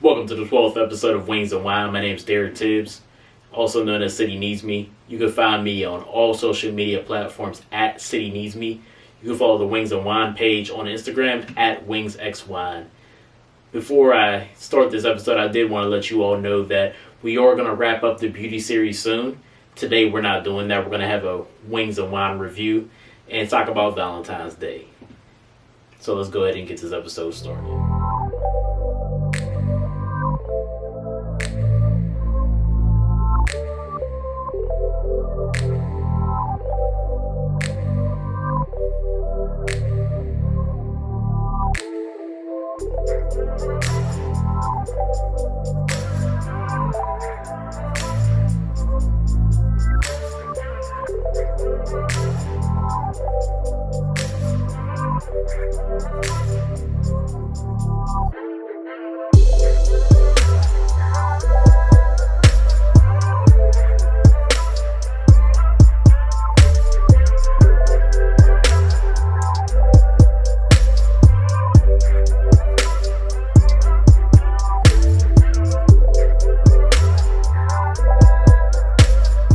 Welcome to the 12th episode of Wings and Wine. My name is Derek Tibbs, also known as City Needs Me. You can find me on all social media platforms at City Needs Me. You can follow the Wings and Wine page on Instagram at WingsXWine. Before I start this episode, I did want to let you all know that we are going to wrap up the beauty series soon. Today we're not doing that. We're going to have a Wings and Wine review and talk about Valentine's Day. So let's go ahead and get this episode started.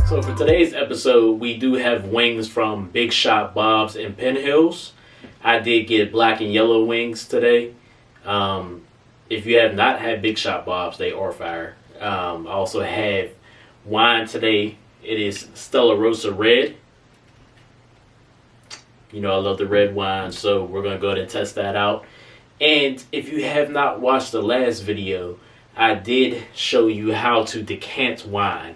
So for today's episode, we do have wings from Big Shot Bob's in Penn Hills. I did get black and yellow wings today. If you have not had Big Shot Bob's, they are fire. I also have wine today. It is Stella Rosa Red. You know I love the red wine, so we're going to go ahead and test that out. And if you have not watched the last video, I did show you how to decant wine.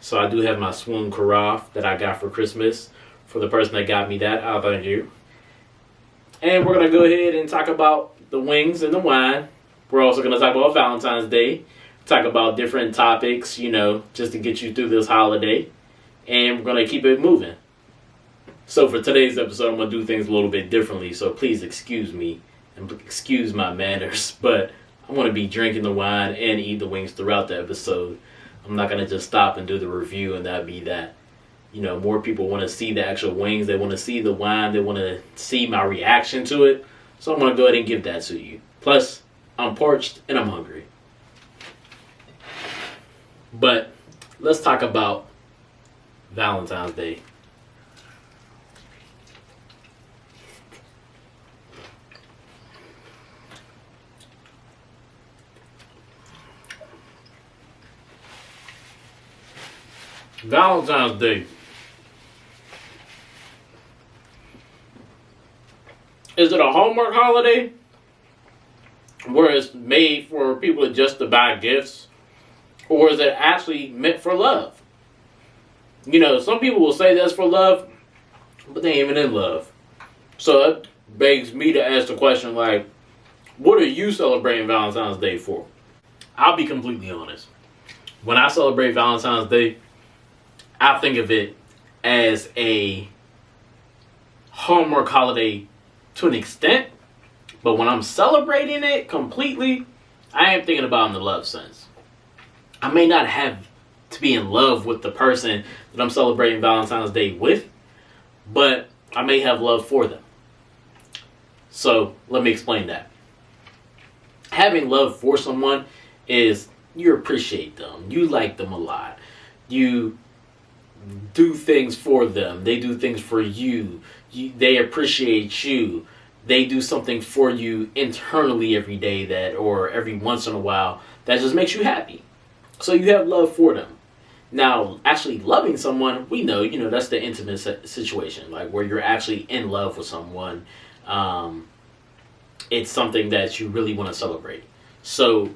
So I do have my swoon carafe that I got for Christmas. For the person that got me that, I thank you. And we're going to go ahead and talk about the wings and the wine. We're also going to talk about Valentine's Day. Talk about different topics, just to get you through this holiday. And we're going to keep it moving. So for today's episode, I'm going to do things a little bit differently. So please excuse me and excuse my manners. But I'm going to be drinking the wine and eat the wings throughout the episode. I'm not going to just stop and do the review and that be that. More people want to see the actual wings. They want to see the wine. They want to see my reaction to it. So I'm going to go ahead and give that to you. Plus, I'm parched and I'm hungry. But let's talk about Valentine's Day. Valentine's Day. Is it a Hallmark holiday where it's made for people just to buy gifts? Or is it actually meant for love? Some people will say that's for love, but they ain't even in love. So that begs me to ask the question, what are you celebrating Valentine's Day for? I'll be completely honest. When I celebrate Valentine's Day, I think of it as a Hallmark holiday to an extent, but when I'm celebrating it completely, I am thinking about it in the love sense. I may not have to be in love with the person that I'm celebrating Valentine's Day with, but I may have love for them. So let me explain that. Having love for someone is you appreciate them, you like them a lot, you do things for them. They do things for you. They appreciate you. They do something for you internally every day or every once in a while that just makes you happy. So you have love for them. Now, actually loving someone, we know, that's the intimate situation, where you're actually in love with someone. It's something that you really want to celebrate. So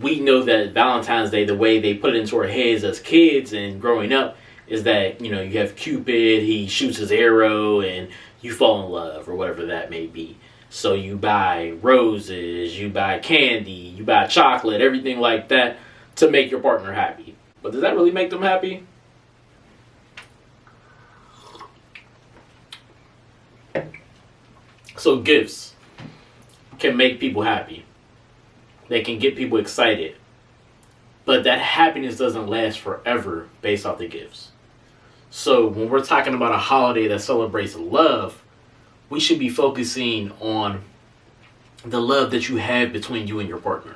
we know that Valentine's Day, the way they put it into our heads as kids and growing up, is that, you have Cupid, he shoots his arrow, and you fall in love, or whatever that may be. So you buy roses, you buy candy, you buy chocolate, everything like that to make your partner happy. But does that really make them happy? So gifts can make people happy. They can get people excited. But that happiness doesn't last forever based off the gifts. So when we're talking about a holiday that celebrates love, we should be focusing on the love that you have between you and your partner.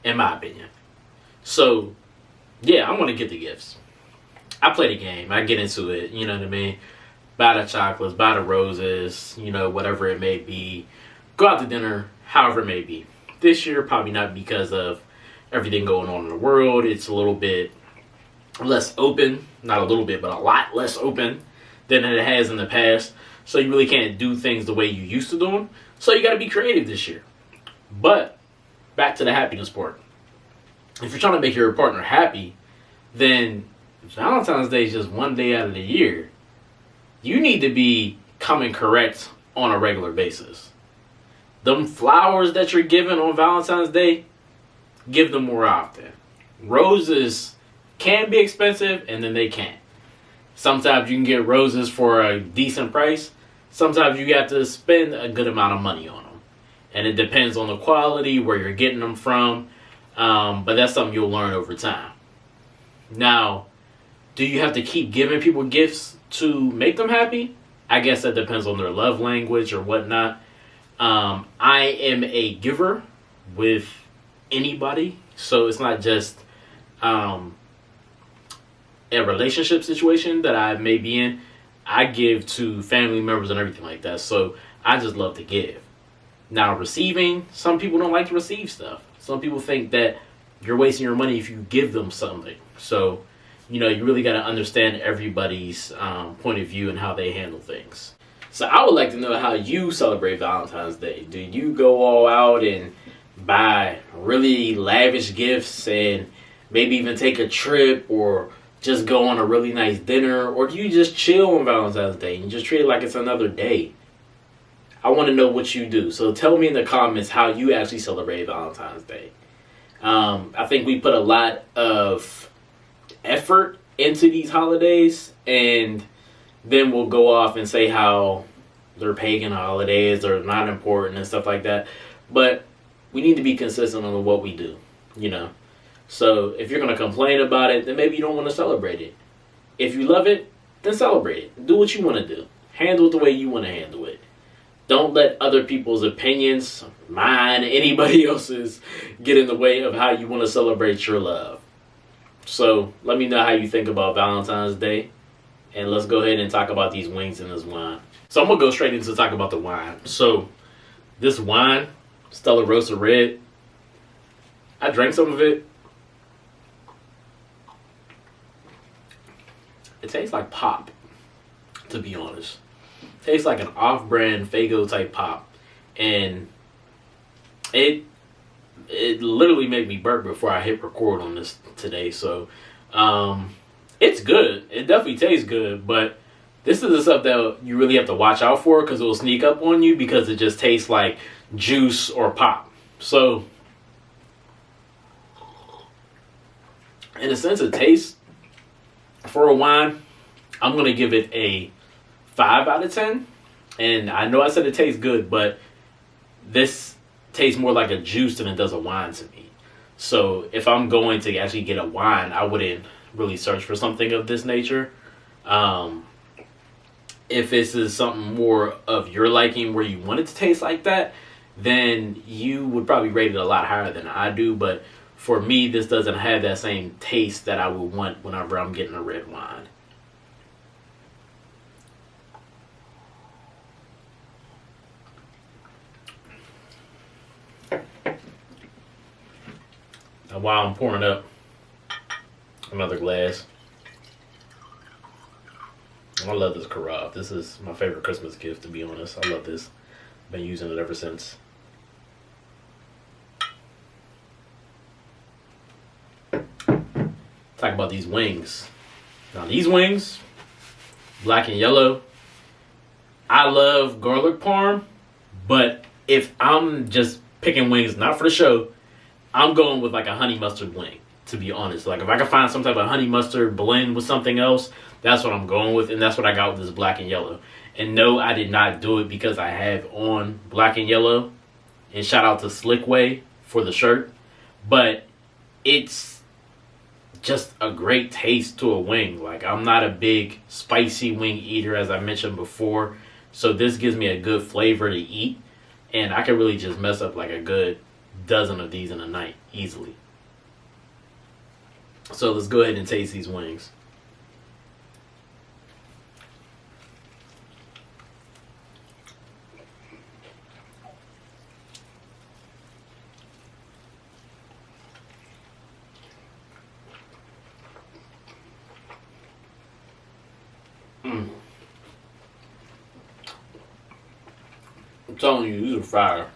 in my opinion. So, yeah, I'm going to get the gifts. I play the game. I get into it. You know what I mean? Buy the chocolates, buy the roses, whatever it may be. Go out to dinner, however it may be. This year, probably not because of everything going on in the world. It's a little bit less open. Not a little bit, but a lot less open than it has in the past. So you really can't do things the way you used to do them. So you got to be creative this year. But back to the happiness part. If you're trying to make your partner happy, then Valentine's Day is just one day out of the year. You need to be coming correct on a regular basis. Them flowers that you're giving on Valentine's Day, give them more often. Roses can be expensive, and then they can't. Sometimes you can get roses for a decent price. Sometimes you have to spend a good amount of money on them. And it depends on the quality, where you're getting them from. But that's something you'll learn over time. Now, do you have to keep giving people gifts to make them happy? I guess that depends on their love language or whatnot. I am a giver with anybody. So it's not just a relationship situation that I may be in. I give to family members and everything like that. So I just love to give. Now, receiving, some people don't like to receive stuff. Some people think that you're wasting your money if you give them something. So, you really got to understand everybody's point of view and how they handle things. So I would like to know how you celebrate Valentine's Day. Do you go all out and buy really lavish gifts and maybe even take a trip or just go on a really nice dinner? Or do you just chill on Valentine's Day and just treat it like it's another day? I want to know what you do. So tell me in the comments how you actually celebrate Valentine's Day. I think we put a lot of effort into these holidays, and then we'll go off and say how they're pagan holidays, they're not important and stuff like that. But we need to be consistent on what we do, So if you're going to complain about it, then maybe you don't want to celebrate it. If you love it, then celebrate it. Do what you want to do. Handle it the way you want to handle it. Don't let other people's opinions, mine, anybody else's, get in the way of how you want to celebrate your love. So let me know how you think about Valentine's Day. And let's go ahead and talk about these wings and this wine. So I'm going to go straight into talk about the wine. So this wine, Stella Rosa Red, I drank some of it. It tastes like pop, to be honest. It tastes like an off-brand Faygo type pop. And it literally made me burp before I hit record on this today. So it's good. It definitely tastes good. But this is the stuff that you really have to watch out for, because it will sneak up on you because it just tastes like juice or pop. So in a sense, it tastes, for a wine, I'm going to give it a 5 out of 10. And I know I said it tastes good, but this tastes more like a juice than it does a wine to me. So if I'm going to actually get a wine, I wouldn't really search for something of this nature. If this is something more of your liking where you want it to taste like that, then you would probably rate it a lot higher than I do. But for me, this doesn't have that same taste that I would want whenever I'm getting a red wine. Now, while I'm pouring up another glass, I love this carafe. This is my favorite Christmas gift, to be honest. I love this. Been using it ever since. Talk about these wings. Now these wings, black and yellow. I love garlic parm, but if I'm just picking wings, not for the show, I'm going with like a honey mustard wing, to be honest. Like if I can find some type of honey mustard blend with something else, that's what I'm going with, and that's what I got with this black and yellow. And no, I did not do it because I have on black and yellow. And shout out to Slickway for the shirt. But it's just a great taste to a wing. Like, I'm not a big spicy wing eater, as I mentioned before. So this gives me a good flavor to eat. And I can really just mess up like a good dozen of these in a night easily. So let's go ahead and taste these wings. I'm telling you, these are fire.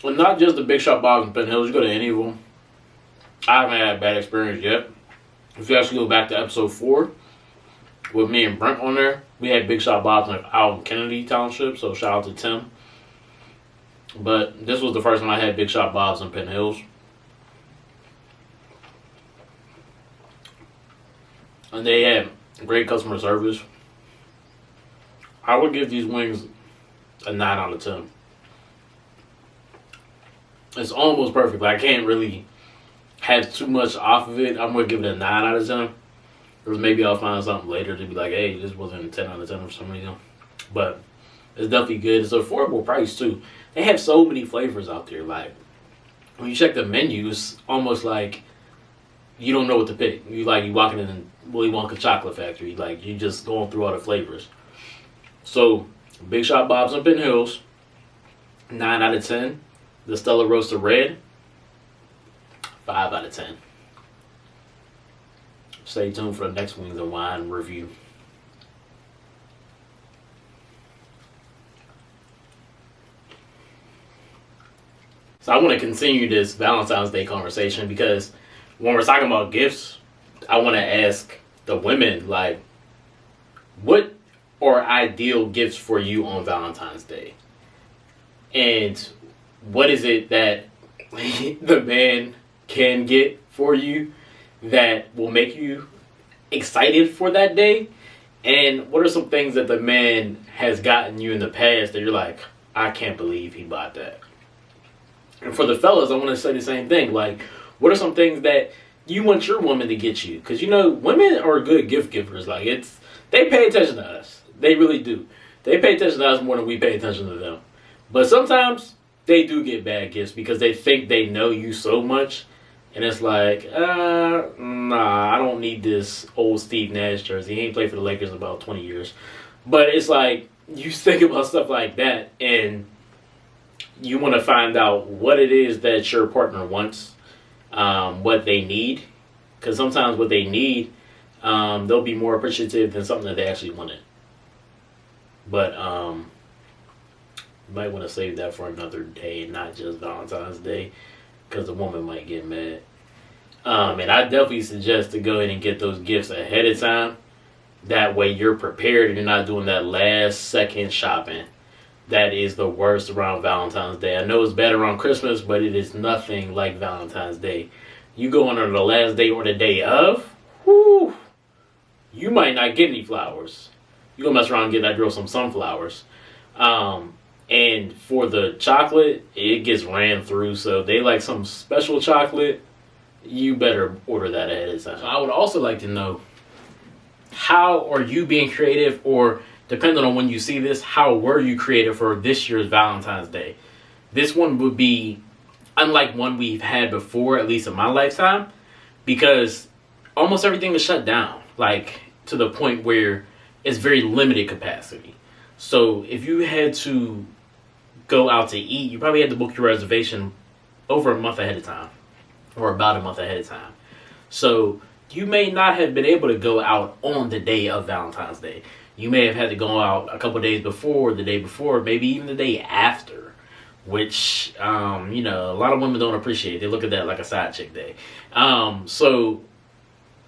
And not just the Big Shot Bob's in Penn Hills. You go to any of them. I haven't had a bad experience yet. If you actually go back to episode 4 with me and Brent on there, we had Big Shot Bob's out in Kennedy Township, so shout out to Tim. But this was the first time I had Big Shot Bob's in Penn Hills. And they had great customer service. I would give these wings a 9 out of 10. It's almost perfect. I can't really have too much off of it. I'm going to give it a 9 out of 10. Or maybe I'll find something later to be like, hey, this wasn't a 10 out of 10 for some reason. But it's definitely good. It's an affordable price, too. They have so many flavors out there. Like, when you check the menu, it's almost like you don't know what to pick. You walking in a Willy Wonka chocolate factory. Like, you just going through all the flavors. So, Big Shot Bob's in Penn Hills, 9 out of 10. The Stella Rosa Red, 5 out of 10. Stay tuned for the next Wings and Wine review. So I want to continue this Valentine's Day conversation because when we're talking about gifts, I want to ask the women, like, what are ideal gifts for you on Valentine's Day? And what is it that the man can get for you that will make you excited for that day? And what are some things that the man has gotten you in the past that you're like, I can't believe he bought that? And for the fellas, I want to say the same thing. Like, what are some things that you want your woman to get you? Because, women are good gift givers. Like, they pay attention to us. They really do. They pay attention to us more than we pay attention to them. But sometimes they do get bad gifts because they think they know you so much. And it's like, nah, I don't need this old Steve Nash jersey. He ain't played for the Lakers in about 20 years. But it's like, you think about stuff like that and you want to find out what it is that your partner wants, what they need. Because sometimes what they need, they'll be more appreciative than something that they actually wanted. But you might want to save that for another day, not just Valentine's Day, because the woman might get mad. And I definitely suggest to go ahead and get those gifts ahead of time. That way you're prepared and you're not doing that last second shopping. That is the worst around Valentine's Day. I know it's bad around Christmas, but it is nothing like Valentine's Day. You go on the last day or the day of, whoo, you might not get any flowers. You're going to mess around and get that girl some sunflowers. And for the chocolate, it gets ran through. So if they like some special chocolate, you better order that ahead of time. So I would also like to know, how are you being creative, or depending on when you see this, how were you creative for this year's Valentine's Day? This one would be unlike one we've had before, at least in my lifetime, because almost everything is shut down, like to the point where it's very limited capacity. So if you had to go out to eat, you probably had to book your reservation over a month ahead of time, or about a month ahead of time. So you may not have been able to go out on the day of Valentine's Day. You may have had to go out a couple days before, the day before, maybe even the day after, which, a lot of women don't appreciate. They look at that like a side chick day. So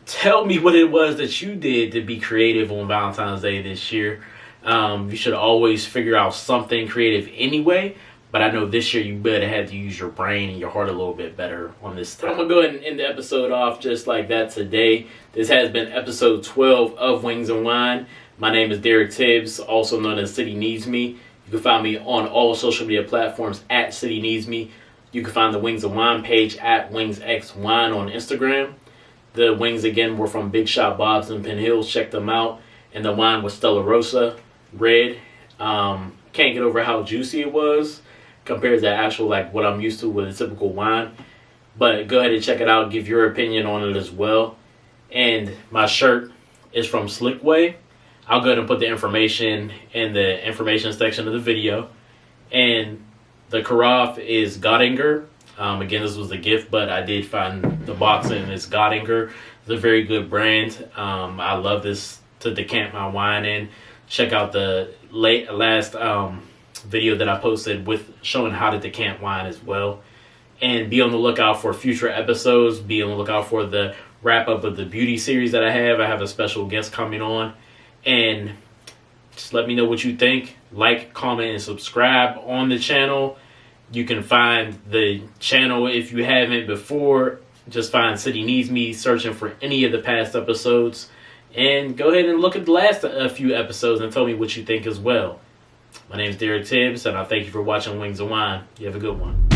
tell me what it was that you did to be creative on Valentine's Day this year. You should always figure out something creative anyway, but I know this year you better have to use your brain and your heart a little bit better on this time. I'm going to go ahead and end the episode off just like that today. This has been episode 12 of Wings and Wine. My name is Derek Tibbs, also known as City Needs Me. You can find me on all social media platforms at City Needs Me. You can find the Wings and Wine page at WingsXWine on Instagram. The wings, again, were from Big Shot Bob's in Penn Hills. Check them out. And the wine was Stella Rosa Red. Can't get over how juicy it was. compared to actual like what I'm used to with a typical wine. But go ahead and check it out. Give your opinion on it as well. And my shirt is from Slickway. I'll go ahead and put the information in the information section of the video. And the carafe is Gottinger. Again, this was a gift, but I did find the box and it's Gottinger. It's a very good brand. I love this to decant my wine in. Check out the last video that I posted with showing how to decant wine as well. And be on the lookout for future episodes. Be on the lookout for the wrap up of the beauty series that I have. I have a special guest coming on. And just let me know what you think. Like, comment, and subscribe on the channel. You can find the channel if you haven't before. Just find City Needs Me, searching for any of the past episodes. And go ahead and look at the last few episodes and tell me what you think as well. My name is Derek Tibbs, and I thank you for watching Wings of Wine. You have a good one.